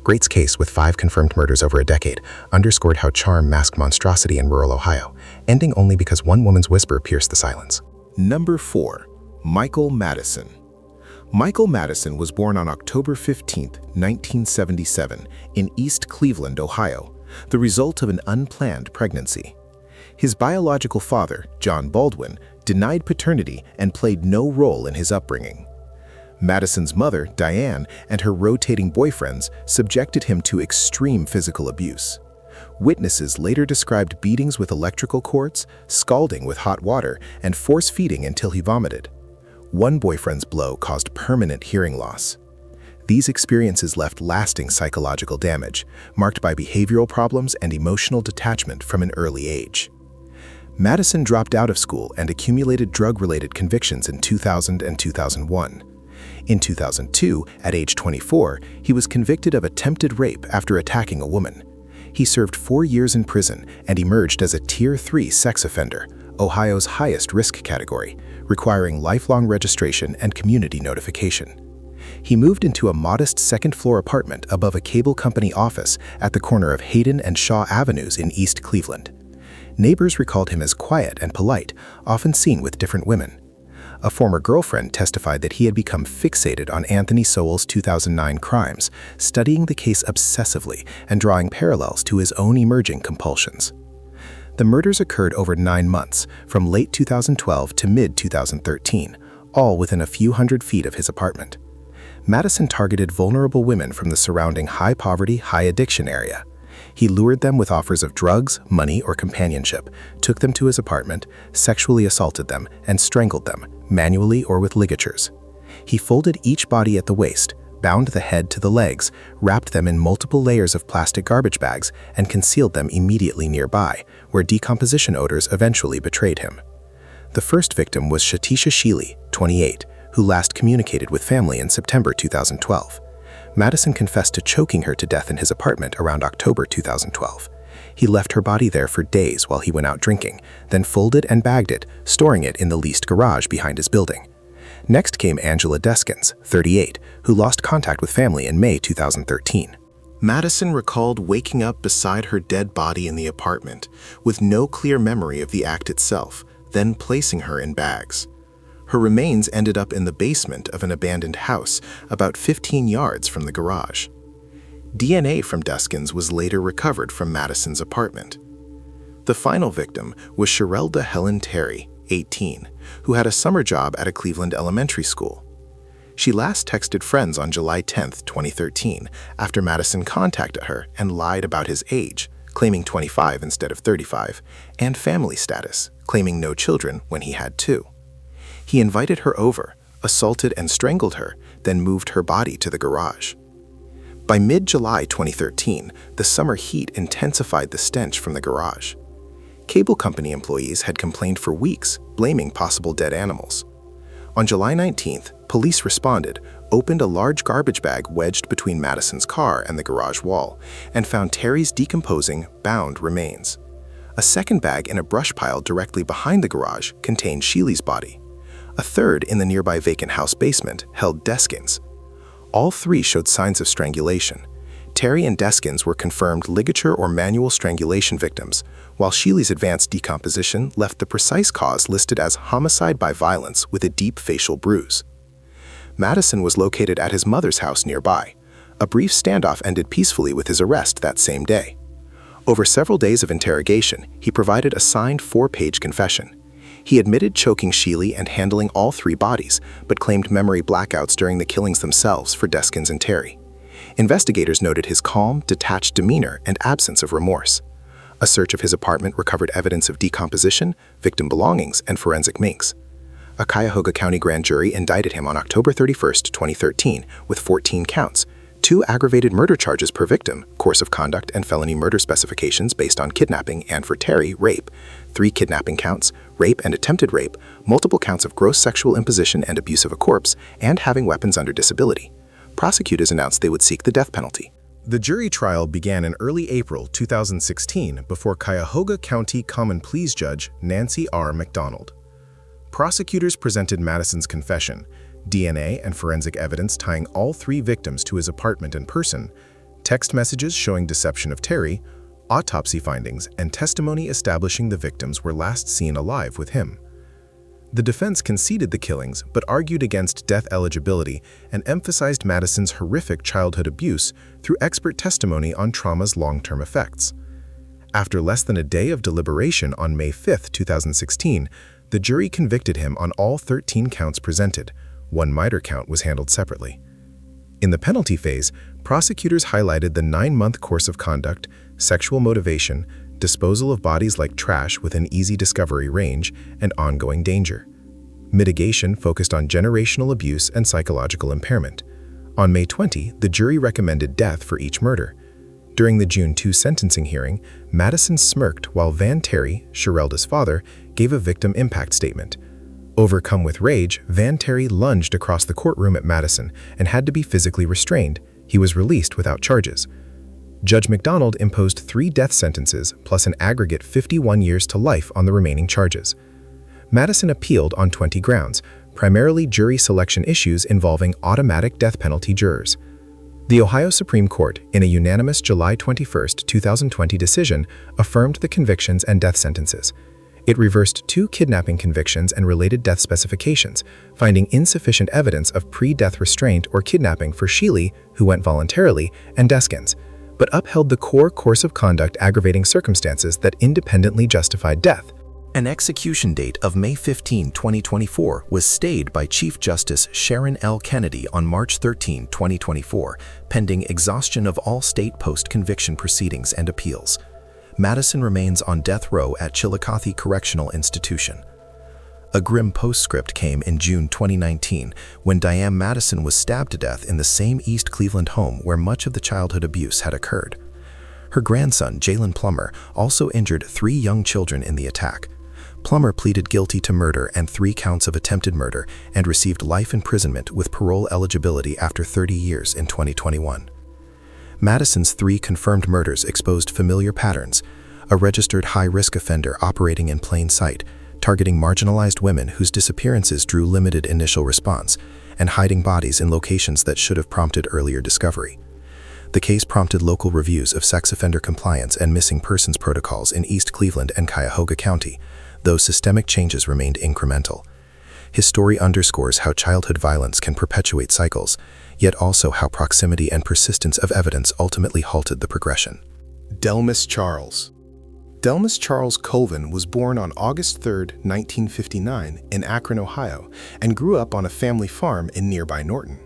Great's case, with 5 confirmed murders over a decade, underscored how charm masked monstrosity in rural Ohio, ending only because one woman's whisper pierced the silence. Number 4. Michael Madison. Michael Madison was born on October 15, 1977, in East Cleveland, Ohio, the result of an unplanned pregnancy. His biological father, John Baldwin, denied paternity and played no role in his upbringing. Madison's mother, Diane, and her rotating boyfriends subjected him to extreme physical abuse. Witnesses later described beatings with electrical cords, scalding with hot water, and force-feeding until he vomited. One boyfriend's blow caused permanent hearing loss. These experiences left lasting psychological damage, marked by behavioral problems and emotional detachment from an early age. Madison dropped out of school and accumulated drug-related convictions in 2000 and 2001. In 2002, at age 24, he was convicted of attempted rape after attacking a woman. He served 4 years in prison and emerged as a Tier 3 sex offender, Ohio's highest risk category, requiring lifelong registration and community notification. He moved into a modest second-floor apartment above a cable company office at the corner of Hayden and Shaw Avenues in East Cleveland. Neighbors recalled him as quiet and polite, often seen with different women. A former girlfriend testified that he had become fixated on Anthony Sowell's 2009 crimes, studying the case obsessively and drawing parallels to his own emerging compulsions. The murders occurred over 9 months, from late 2012 to mid-2013, all within a few hundred feet of his apartment. Madison targeted vulnerable women from the surrounding high-poverty, high-addiction area. He lured them with offers of drugs, money, or companionship, took them to his apartment, sexually assaulted them, and strangled them, manually or with ligatures. He folded each body at the waist, bound the head to the legs, wrapped them in multiple layers of plastic garbage bags, and concealed them immediately nearby, where decomposition odors eventually betrayed him. The first victim was Shatisha Sheely, 28, who last communicated with family in September 2012. Madison confessed to choking her to death in his apartment around October 2012. He left her body there for days while he went out drinking, then folded and bagged it, storing it in the leased garage behind his building. Next came Angela Deskins, 38, who lost contact with family in May 2013. Madison recalled waking up beside her dead body in the apartment, with no clear memory of the act itself, then placing her in bags. Her remains ended up in the basement of an abandoned house, about 15 yards from the garage. DNA from Deskins was later recovered from Madison's apartment. The final victim was Sherelda Helen Terry, 18, who had a summer job at a Cleveland elementary school. She last texted friends on July 10, 2013, after Madison contacted her and lied about his age, claiming 25 instead of 35, and family status, claiming no children when he had 2. He invited her over, assaulted and strangled her, then moved her body to the garage. By mid-July 2013, the summer heat intensified the stench from the garage. Cable company employees had complained for weeks, blaming possible dead animals. On July 19th, police responded, opened a large garbage bag wedged between Madison's car and the garage wall, and found Terry's decomposing, bound remains. A second bag in a brush pile directly behind the garage contained Sheely's body. A third in the nearby vacant house basement held Deskins. All 3 showed signs of strangulation. Terry and Deskins were confirmed ligature or manual strangulation victims, while Sheely's advanced decomposition left the precise cause listed as homicide by violence with a deep facial bruise. Madison was located at his mother's house nearby. A brief standoff ended peacefully with his arrest that same day. Over several days of interrogation, he provided a signed 4-page confession. He admitted choking Sheely and handling all 3 bodies, but claimed memory blackouts during the killings themselves for Deskins and Terry. Investigators noted his calm, detached demeanor and absence of remorse. A search of his apartment recovered evidence of decomposition, victim belongings, and forensic minks. A Cuyahoga County grand jury indicted him on October 31, 2013, with 14 counts, 2 aggravated murder charges per victim, course of conduct and felony murder specifications based on kidnapping, and for Terry, rape, 3 kidnapping counts, rape and attempted rape, multiple counts of gross sexual imposition and abuse of a corpse, and having weapons under disability. Prosecutors announced they would seek the death penalty. The jury trial began in early April 2016 before Cuyahoga County Common Pleas Judge Nancy R. McDonald. Prosecutors presented Madison's confession, DNA and forensic evidence tying all 3 victims to his apartment in person, text messages showing deception of Terry, autopsy findings, and testimony establishing the victims were last seen alive with him. The defense conceded the killings but argued against death eligibility and emphasized Madison's horrific childhood abuse through expert testimony on trauma's long-term effects. After less than a day of deliberation on May 5, 2016, the jury convicted him on all 13 counts presented. 1 minor count was handled separately. In the penalty phase, prosecutors highlighted the 9-month course of conduct, sexual motivation, disposal of bodies like trash within easy discovery range, and ongoing danger. Mitigation focused on generational abuse and psychological impairment. On May 20, the jury recommended death for each murder. During the June 2 sentencing hearing, Madison smirked while Van Terry, Sherelda's father, gave a victim impact statement. Overcome with rage, Van Terry lunged across the courtroom at Madison and had to be physically restrained. He was released without charges. Judge McDonald imposed 3 death sentences plus an aggregate 51 years to life on the remaining charges. Madison appealed on 20 grounds, primarily jury selection issues involving automatic death penalty jurors. The Ohio Supreme Court, in a unanimous July 21, 2020 decision, affirmed the convictions and death sentences. It reversed 2 kidnapping convictions and related death specifications, finding insufficient evidence of pre-death restraint or kidnapping for Sheely, who went voluntarily, and Deskins, but upheld the core course of conduct aggravating circumstances that independently justified death. An execution date of May 15, 2024 was stayed by Chief Justice Sharon L. Kennedy on March 13, 2024, pending exhaustion of all state post-conviction proceedings and appeals. Madison remains on death row at Chillicothe Correctional Institution. A grim postscript came in June 2019 when Diane Madison was stabbed to death in the same East Cleveland home where much of the childhood abuse had occurred. Her grandson, Jalen Plummer, also injured 3 young children in the attack. Plummer pleaded guilty to murder and 3 counts of attempted murder and received life imprisonment with parole eligibility after 30 years in 2021. Madison's 3 confirmed murders exposed familiar patterns: a registered high-risk offender operating in plain sight, targeting marginalized women whose disappearances drew limited initial response, and hiding bodies in locations that should have prompted earlier discovery. The case prompted local reviews of sex offender compliance and missing persons protocols in East Cleveland and Cuyahoga County, though systemic changes remained incremental. His story underscores how childhood violence can perpetuate cycles, yet also how proximity and persistence of evidence ultimately halted the progression. Delmas Charles. Delmas Charles Colvin was born on August 3, 1959, in Akron, Ohio, and grew up on a family farm in nearby Norton.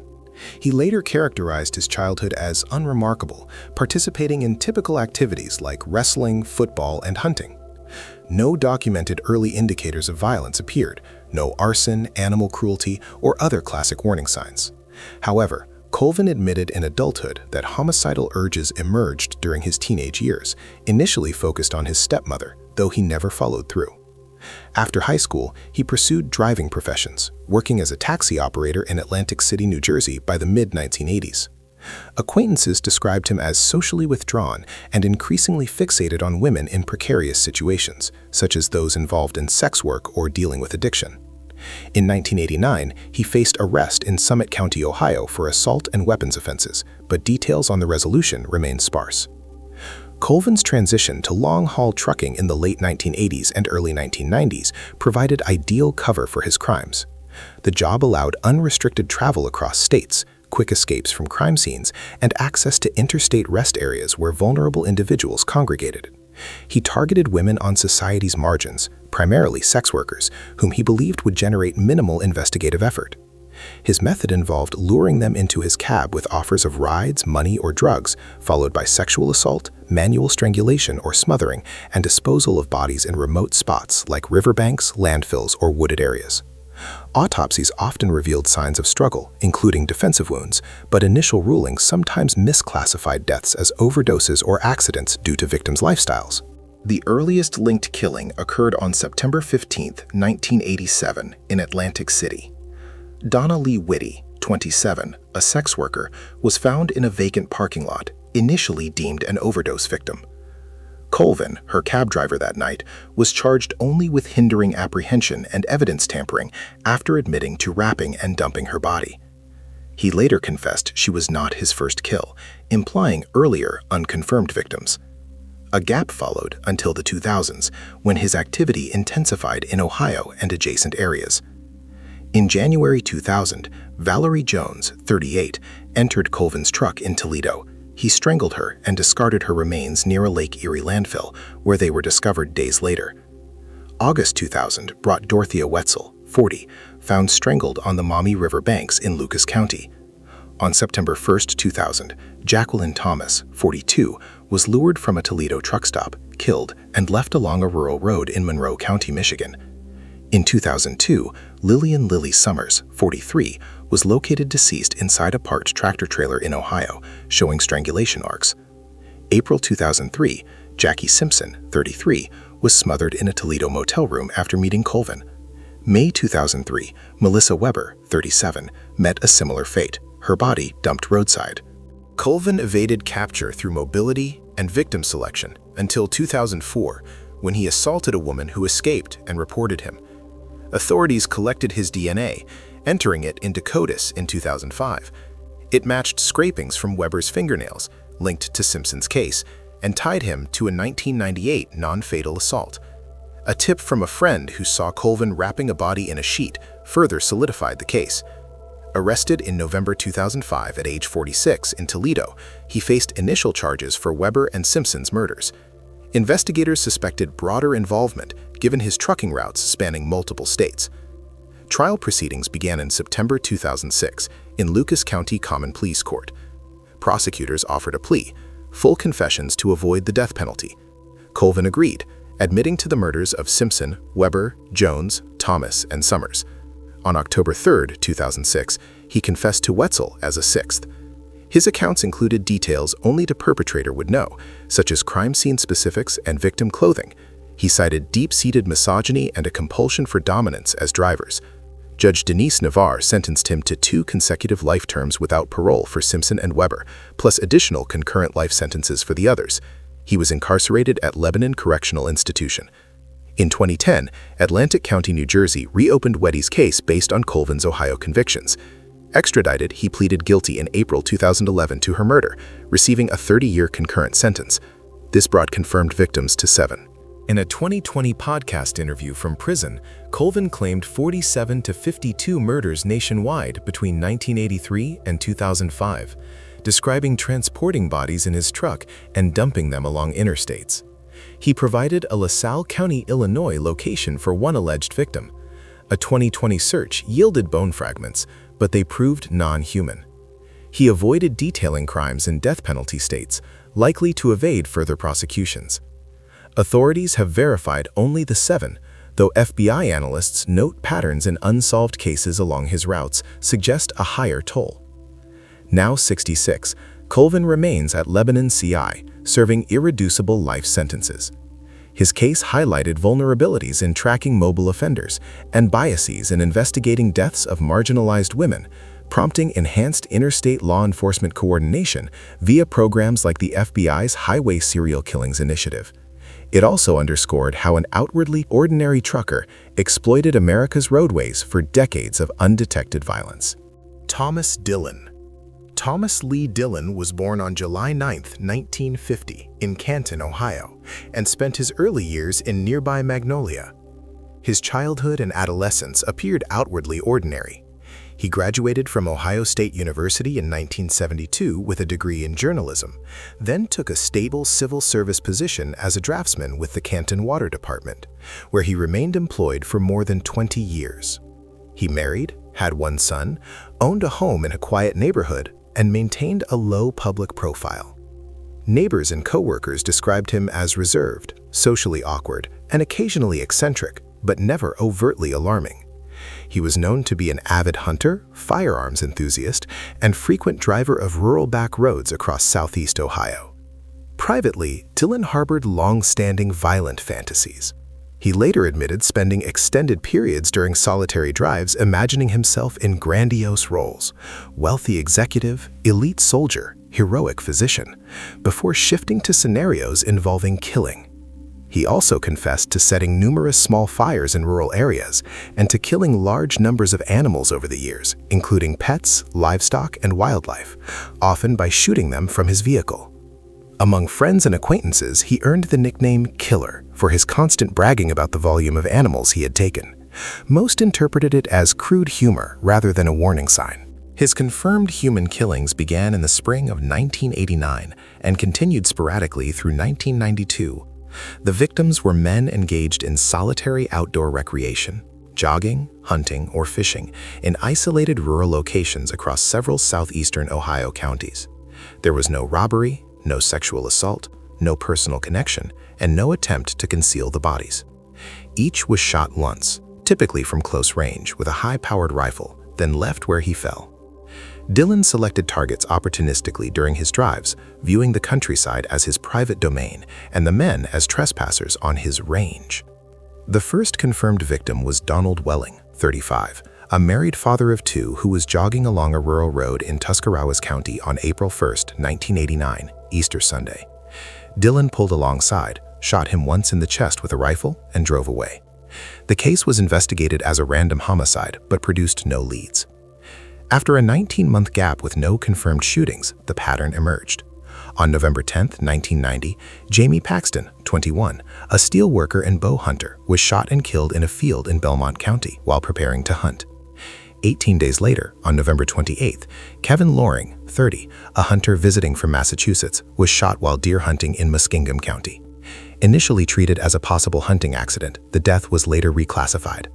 He later characterized his childhood as unremarkable, participating in typical activities like wrestling, football, and hunting. No documented early indicators of violence appeared, no arson, animal cruelty, or other classic warning signs. However, Colvin admitted in adulthood that homicidal urges emerged during his teenage years, initially focused on his stepmother, though he never followed through. After high school, he pursued driving professions, working as a taxi operator in Atlantic City, New Jersey by the mid-1980s. Acquaintances described him as socially withdrawn and increasingly fixated on women in precarious situations, such as those involved in sex work or dealing with addiction. In 1989, he faced arrest in Summit County, Ohio for assault and weapons offenses, but details on the resolution remain sparse. Colvin's transition to long-haul trucking in the late 1980s and early 1990s provided ideal cover for his crimes. The job allowed unrestricted travel across states, quick escapes from crime scenes, and access to interstate rest areas where vulnerable individuals congregated. He targeted women on society's margins, primarily sex workers, whom he believed would generate minimal investigative effort. His method involved luring them into his cab with offers of rides, money, or drugs, followed by sexual assault, manual strangulation or smothering, and disposal of bodies in remote spots like riverbanks, landfills, or wooded areas. Autopsies often revealed signs of struggle, including defensive wounds, but initial rulings sometimes misclassified deaths as overdoses or accidents due to victims' lifestyles. The earliest linked killing occurred on September 15, 1987, in Atlantic City. Donna Lee Whitty, 27, a sex worker, was found in a vacant parking lot, initially deemed an overdose victim. Colvin, her cab driver that night, was charged only with hindering apprehension and evidence tampering after admitting to raping and dumping her body. He later confessed she was not his first kill, implying earlier unconfirmed victims. A gap followed until the 2000s, when his activity intensified in Ohio and adjacent areas. In January 2000, Valerie Jones, 38, entered Colvin's truck in Toledo. He strangled her and discarded her remains near a Lake Erie landfill, where they were discovered days later. August 2000 brought Dorothea Wetzel, 40, found strangled on the Maumee River banks in Lucas County. On September 1, 2000, Jacqueline Thomas, 42, was lured from a Toledo truck stop, killed, and left along a rural road in Monroe County, Michigan. In 2002, Lillian Lily Summers, 43, was located deceased inside a parked tractor trailer in Ohio, showing strangulation marks. April 2003, Jackie Simpson, 33, was smothered in a Toledo motel room after meeting Colvin. May 2003, Melissa Weber, 37, met a similar fate, her body dumped roadside. Colvin evaded capture through mobility and victim selection until 2004, when he assaulted a woman who escaped and reported him. Authorities collected his DNA, entering it into CODIS in 2005. It matched scrapings from Weber's fingernails, linked to Simpson's case, and tied him to a 1998 non-fatal assault. A tip from a friend who saw Colvin wrapping a body in a sheet further solidified the case. Arrested in November 2005 at age 46 in Toledo, he faced initial charges for Weber and Simpson's murders. Investigators suspected broader involvement given his trucking routes spanning multiple states. Trial proceedings began in September 2006 in Lucas County Common Pleas Court. Prosecutors offered a plea, full confessions to avoid the death penalty. Colvin agreed, admitting to the murders of Simpson, Weber, Jones, Thomas, and Summers. On October 3, 2006, he confessed to Wetzel as a sixth. His accounts included details only the perpetrator would know, such as crime scene specifics and victim clothing. He cited deep-seated misogyny and a compulsion for dominance as drivers. Judge Denise Navarre sentenced him to 2 consecutive life terms without parole for Simpson and Weber, plus additional concurrent life sentences for the others. He was incarcerated at Lebanon Correctional Institution. In 2010, Atlantic County, New Jersey reopened Weddy's case based on Colvin's Ohio convictions. Extradited, he pleaded guilty in April 2011 to her murder, receiving a 30-year concurrent sentence. This brought confirmed victims to 7. In a 2020 podcast interview from prison, Colvin claimed 47 to 52 murders nationwide between 1983 and 2005, describing transporting bodies in his truck and dumping them along interstates. He provided a LaSalle County, Illinois location for one alleged victim. A 2020 search yielded bone fragments, but they proved non-human. He avoided detailing crimes in death penalty states, likely to evade further prosecutions. Authorities have verified only the 7, though FBI analysts note patterns in unsolved cases along his routes suggest a higher toll. Now 66, Colvin remains at Lebanon CI, serving irreducible life sentences. His case highlighted vulnerabilities in tracking mobile offenders and biases in investigating deaths of marginalized women, prompting enhanced interstate law enforcement coordination via programs like the FBI's Highway Serial Killings Initiative. It also underscored how an outwardly ordinary trucker exploited America's roadways for decades of undetected violence. Thomas Dillon. Thomas Lee Dillon was born on July 9, 1950, in Canton, Ohio, and spent his early years in nearby Magnolia. His childhood and adolescence appeared outwardly ordinary. He graduated from Ohio State University in 1972 with a degree in journalism, then took a stable civil service position as a draftsman with the Canton Water Department, where he remained employed for more than 20 years. He married, had 1 son, owned a home in a quiet neighborhood, and maintained a low public profile. Neighbors and coworkers described him as reserved, socially awkward, and occasionally eccentric, but never overtly alarming. He was known to be an avid hunter, firearms enthusiast, and frequent driver of rural back roads across southeast Ohio. Privately, Dillon harbored long-standing violent fantasies. He later admitted spending extended periods during solitary drives imagining himself in grandiose roles, wealthy executive, elite soldier, heroic physician, before shifting to scenarios involving killing. He also confessed to setting numerous small fires in rural areas and to killing large numbers of animals over the years, including pets, livestock, and wildlife, often by shooting them from his vehicle. Among friends and acquaintances, he earned the nickname Killer for his constant bragging about the volume of animals he had taken. Most interpreted it as crude humor rather than a warning sign. His confirmed human killings began in the spring of 1989 and continued sporadically through 1992. The victims were men engaged in solitary outdoor recreation, jogging, hunting, or fishing in isolated rural locations across several southeastern Ohio counties. There was no robbery, no sexual assault, no personal connection, and no attempt to conceal the bodies. Each was shot once, typically from close range with a high-powered rifle, then left where he fell. Dillon selected targets opportunistically during his drives, viewing the countryside as his private domain and the men as trespassers on his range. The first confirmed victim was Donald Welling, 35, a married father of 2 who was jogging along a rural road in Tuscarawas County on April 1, 1989, Easter Sunday. Dillon pulled alongside, shot him once in the chest with a rifle, and drove away. The case was investigated as a random homicide but produced no leads. After a 19-month gap with no confirmed shootings, the pattern emerged. On November 10, 1990, Jamie Paxton, 21, a steel worker and bow hunter, was shot and killed in a field in Belmont County while preparing to hunt. 18 days later, on November 28, Kevin Loring, 30, a hunter visiting from Massachusetts, was shot while deer hunting in Muskingum County. Initially treated as a possible hunting accident, the death was later reclassified.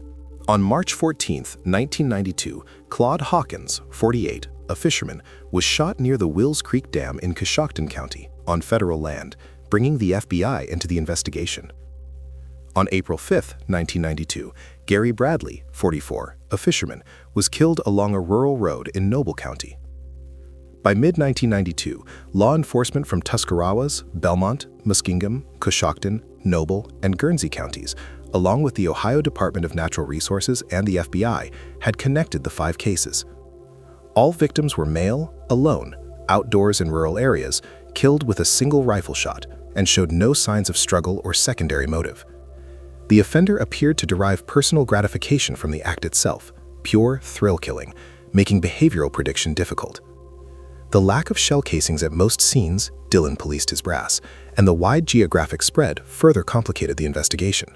On March 14, 1992, Claude Hawkins, 48, a fisherman, was shot near the Wills Creek Dam in Coshocton County, on federal land, bringing the FBI into the investigation. On April 5, 1992, Gary Bradley, 44, a fisherman, was killed along a rural road in Noble County. By mid-1992, law enforcement from Tuscarawas, Belmont, Muskingum, Coshocton, Noble, and Guernsey counties, along with the Ohio Department of Natural Resources and the FBI, had connected the 5 cases. All victims were male, alone, outdoors in rural areas, killed with a single rifle shot, and showed no signs of struggle or secondary motive. The offender appeared to derive personal gratification from the act itself, pure thrill killing, making behavioral prediction difficult. The lack of shell casings at most scenes, Dillon policed his brass, and the wide geographic spread further complicated the investigation.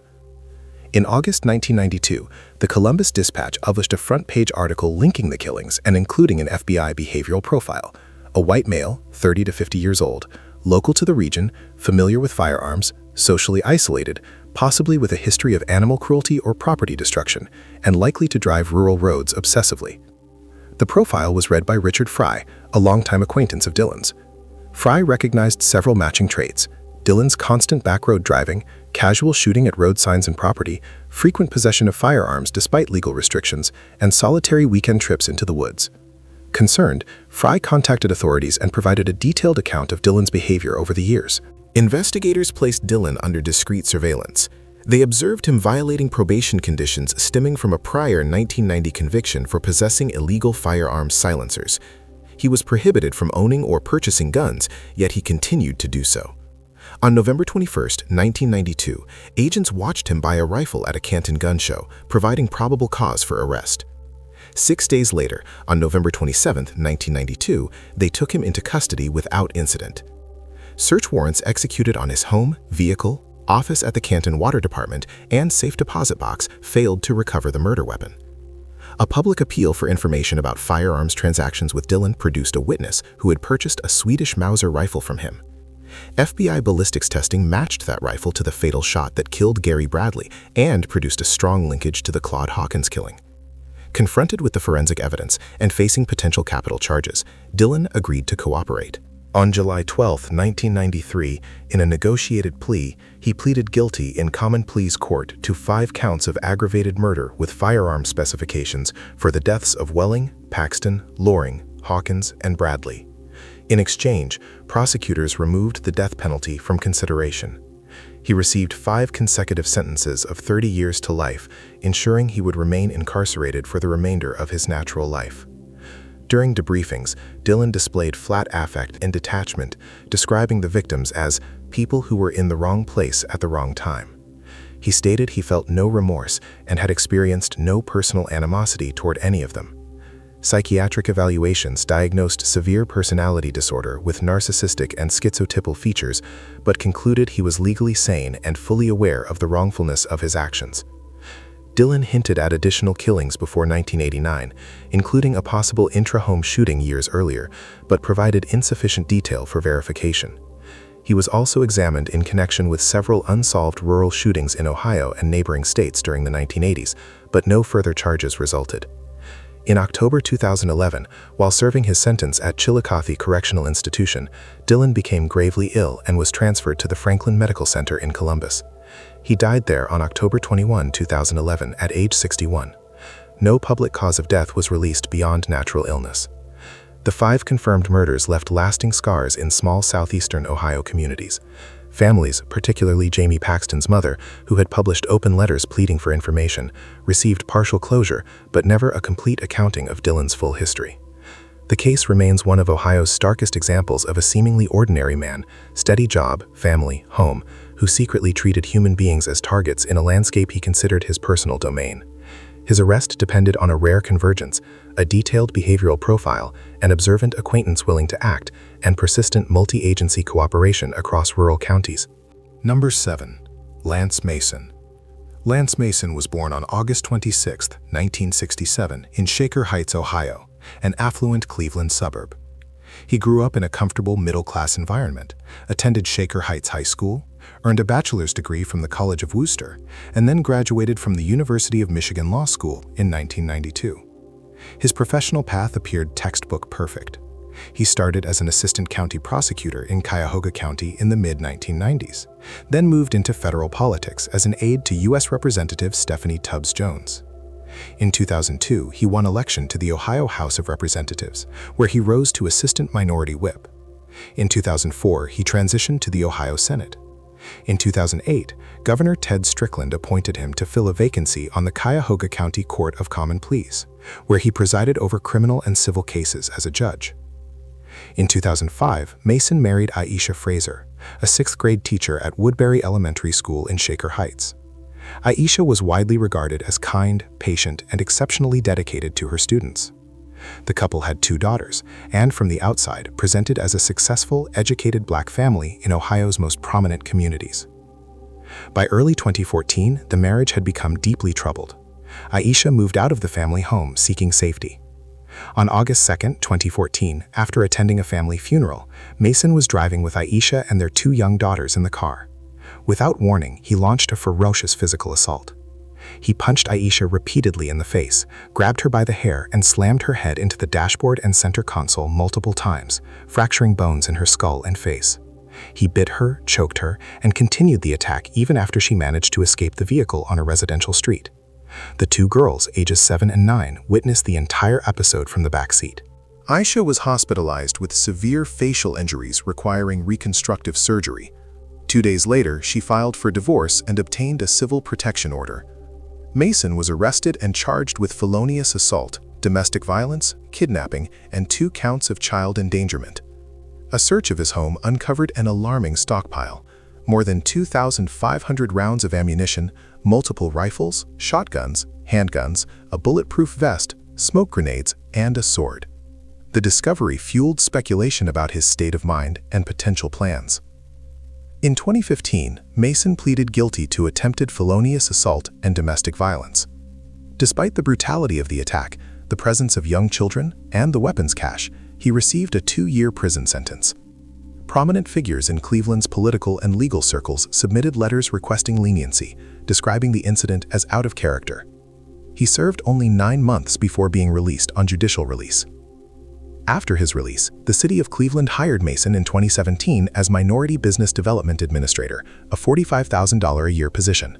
In August 1992, the Columbus Dispatch published a front-page article linking the killings and including an FBI behavioral profile. A white male, 30 to 50 years old, local to the region, familiar with firearms, socially isolated, possibly with a history of animal cruelty or property destruction, and likely to drive rural roads obsessively. The profile was read by Richard Fry, a longtime acquaintance of Dillon's. Fry recognized several matching traits: Dillon's constant backroad driving, casual shooting at road signs and property, frequent possession of firearms despite legal restrictions, and solitary weekend trips into the woods. Concerned, Fry contacted authorities and provided a detailed account of Dillon's behavior over the years. Investigators placed Dillon under discreet surveillance. They observed him violating probation conditions stemming from a prior 1990 conviction for possessing illegal firearms silencers. He was prohibited from owning or purchasing guns, yet he continued to do so. On November 21, 1992, agents watched him buy a rifle at a Canton gun show, providing probable cause for arrest. 6 days later, on November 27, 1992, they took him into custody without incident. Search warrants executed on his home, vehicle, office at the Canton Water Department, and safe deposit box failed to recover the murder weapon. A public appeal for information about firearms transactions with Dillon produced a witness who had purchased a Swedish Mauser rifle from him. FBI ballistics testing matched that rifle to the fatal shot that killed Gary Bradley and produced a strong linkage to the Claude Hawkins killing. Confronted with the forensic evidence and facing potential capital charges, Dillon agreed to cooperate. On July 12, 1993, in a negotiated plea, he pleaded guilty in common pleas court to 5 counts of aggravated murder with firearm specifications for the deaths of Welling, Paxton, Loring, Hawkins, and Bradley. In exchange, prosecutors removed the death penalty from consideration. He received 5 consecutive sentences of 30 years to life, ensuring he would remain incarcerated for the remainder of his natural life. During debriefings, Dillon displayed flat affect and detachment, describing the victims as people who were in the wrong place at the wrong time. He stated he felt no remorse and had experienced no personal animosity toward any of them. Psychiatric evaluations diagnosed severe personality disorder with narcissistic and schizotypal features, but concluded he was legally sane and fully aware of the wrongfulness of his actions. Dillon hinted at additional killings before 1989, including a possible intra-home shooting years earlier, but provided insufficient detail for verification. He was also examined in connection with several unsolved rural shootings in Ohio and neighboring states during the 1980s, but no further charges resulted. In October 2011, while serving his sentence at Chillicothe Correctional Institution, Dillon became gravely ill and was transferred to the Franklin Medical Center in Columbus. He died there on October 21, 2011, at age 61. No public cause of death was released beyond natural illness. The 5 confirmed murders left lasting scars in small southeastern Ohio communities. Families, particularly Jamie Paxton's mother, who had published open letters pleading for information, received partial closure, but never a complete accounting of Dillon's full history. The case remains one of Ohio's starkest examples of a seemingly ordinary man, steady job, family, home, who secretly treated human beings as targets in a landscape he considered his personal domain. His arrest depended on a rare convergence, a detailed behavioral profile, an observant acquaintance willing to act, and persistent multi-agency cooperation across rural counties. Number 7. Lance Mason. Lance Mason was born on August 26, 1967, in Shaker Heights, Ohio, an affluent Cleveland suburb. He grew up in a comfortable middle-class environment, attended Shaker Heights High School, earned a bachelor's degree from the College of Wooster, and then graduated from the University of Michigan Law School in 1992. His professional path appeared textbook perfect. He started as an assistant county prosecutor in Cuyahoga County in the mid-1990s, then moved into federal politics as an aide to U.S. Representative Stephanie Tubbs Jones. In 2002, he won election to the Ohio House of Representatives, where he rose to Assistant Minority Whip. In 2004, he transitioned to the Ohio Senate. In 2008, Governor Ted Strickland appointed him to fill a vacancy on the Cuyahoga County Court of Common Pleas, where he presided over criminal and civil cases as a judge. In 2005, Mason married Aisha Fraser, a sixth-grade teacher at Woodbury Elementary School in Shaker Heights. Aisha was widely regarded as kind, patient, and exceptionally dedicated to her students. The couple had 2 daughters, and from the outside, presented as a successful, educated Black family in Ohio's most prominent communities. By early 2014, the marriage had become deeply troubled. Aisha moved out of the family home seeking safety. On August 2, 2014, after attending a family funeral, Mason was driving with Aisha and their 2 young daughters in the car. Without warning, he launched a ferocious physical assault. He punched Aisha repeatedly in the face, grabbed her by the hair, and slammed her head into the dashboard and center console multiple times, fracturing bones in her skull and face. He bit her, choked her, and continued the attack even after she managed to escape the vehicle on a residential street. The 2 girls, ages 7 and 9, witnessed the entire episode from the back seat. Aisha was hospitalized with severe facial injuries requiring reconstructive surgery. 2 days later, she filed for divorce and obtained a civil protection order. Mason was arrested and charged with felonious assault, domestic violence, kidnapping, and 2 counts of child endangerment. A search of his home uncovered an alarming stockpile: more than 2,500 rounds of ammunition, multiple rifles, shotguns, handguns, a bulletproof vest, smoke grenades, and a sword. The discovery fueled speculation about his state of mind and potential plans. In 2015, Mason pleaded guilty to attempted felonious assault and domestic violence. Despite the brutality of the attack, the presence of young children, and the weapons cache, he received a 2-year prison sentence. Prominent figures in Cleveland's political and legal circles submitted letters requesting leniency, describing the incident as out of character. He served only 9 months before being released on judicial release. After his release, the city of Cleveland hired Mason in 2017 as Minority Business Development Administrator, a $45,000 a year position.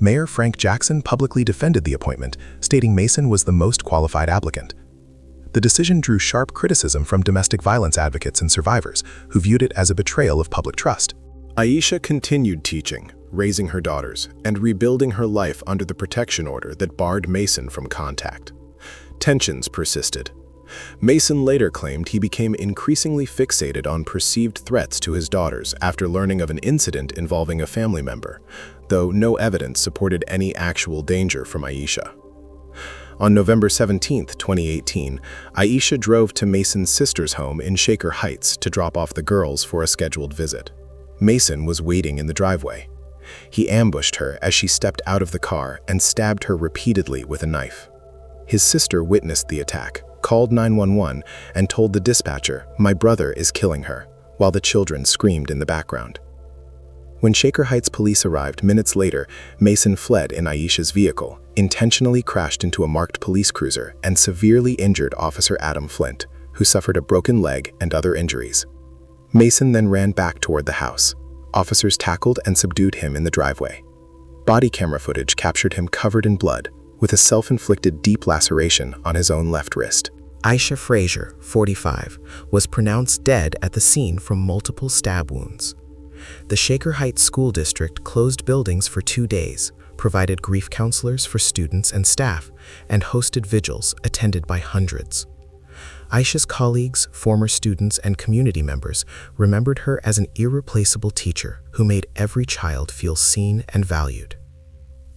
Mayor Frank Jackson publicly defended the appointment, stating Mason was the most qualified applicant. The decision drew sharp criticism from domestic violence advocates and survivors, who viewed it as a betrayal of public trust. Aisha continued teaching, raising her daughters, and rebuilding her life under the protection order that barred Mason from contact. Tensions persisted. Mason later claimed he became increasingly fixated on perceived threats to his daughters after learning of an incident involving a family member, though no evidence supported any actual danger from Aisha. On November 17, 2018, Aisha drove to Mason's sister's home in Shaker Heights to drop off the girls for a scheduled visit. Mason was waiting in the driveway. He ambushed her as she stepped out of the car and stabbed her repeatedly with a knife. His sister witnessed the attack, called 911, and told the dispatcher, "My brother is killing her," while the children screamed in the background. When Shaker Heights police arrived minutes later, Mason fled in Aisha's vehicle, intentionally crashed into a marked police cruiser, and severely injured Officer Adam Flint, who suffered a broken leg and other injuries. Mason then ran back toward the house. Officers tackled and subdued him in the driveway. Body camera footage captured him covered in blood, with a self-inflicted deep laceration on his own left wrist. Aisha Fraser, 45, was pronounced dead at the scene from multiple stab wounds. The Shaker Heights School District closed buildings for 2 days, provided grief counselors for students and staff, and hosted vigils attended by hundreds. Aisha's colleagues, former students, and community members remembered her as an irreplaceable teacher who made every child feel seen and valued.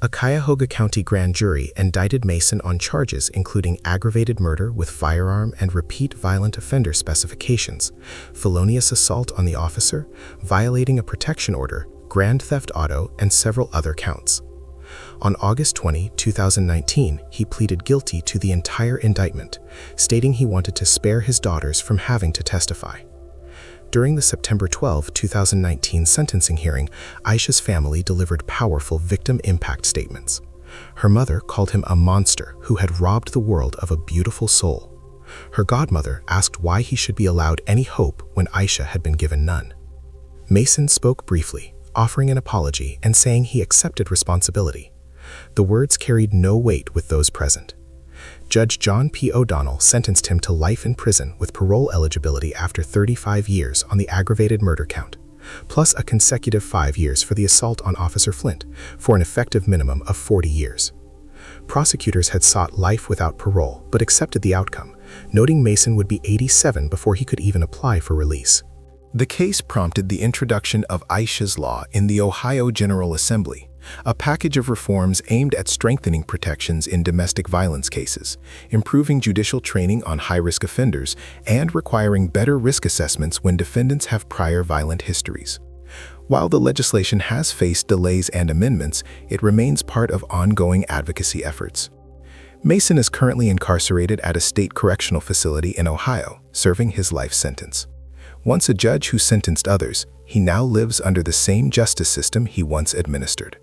A Cuyahoga County grand jury indicted Mason on charges including aggravated murder with firearm and repeat violent offender specifications, felonious assault on the officer, violating a protection order, grand theft auto, and several other counts. On August 20, 2019, he pleaded guilty to the entire indictment, stating he wanted to spare his daughters from having to testify. During the September 12, 2019 sentencing hearing, Aisha's family delivered powerful victim impact statements. Her mother called him a monster who had robbed the world of a beautiful soul. Her godmother asked why he should be allowed any hope when Aisha had been given none. Mason spoke briefly, offering an apology and saying he accepted responsibility. The words carried no weight with those present. Judge John P. O'Donnell sentenced him to life in prison with parole eligibility after 35 years on the aggravated murder count, plus a consecutive 5 years for the assault on Officer Flint, for an effective minimum of 40 years. Prosecutors had sought life without parole but accepted the outcome, noting Mason would be 87 before he could even apply for release. The case prompted the introduction of Aisha's Law in the Ohio General Assembly, a package of reforms aimed at strengthening protections in domestic violence cases, improving judicial training on high-risk offenders, and requiring better risk assessments when defendants have prior violent histories. While the legislation has faced delays and amendments, it remains part of ongoing advocacy efforts. Mason is currently incarcerated at a state correctional facility in Ohio, serving his life sentence. Once a judge who sentenced others, he now lives under the same justice system he once administered.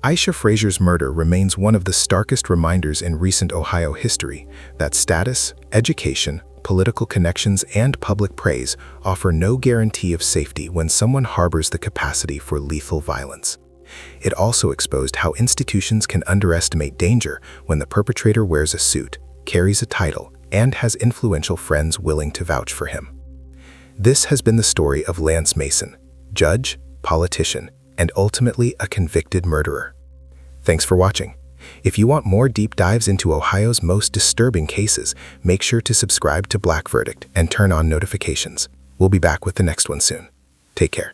Aisha Frazier's murder remains one of the starkest reminders in recent Ohio history that status, education, political connections, and public praise offer no guarantee of safety when someone harbors the capacity for lethal violence. It also exposed how institutions can underestimate danger when the perpetrator wears a suit, carries a title, and has influential friends willing to vouch for him. This has been the story of Lance Mason, judge, politician, and ultimately a convicted murderer. Thanks for watching. If you want more deep dives into Ohio's most disturbing cases, make sure to subscribe to Black Verdict and turn on notifications. We'll be back with the next one soon. Take care.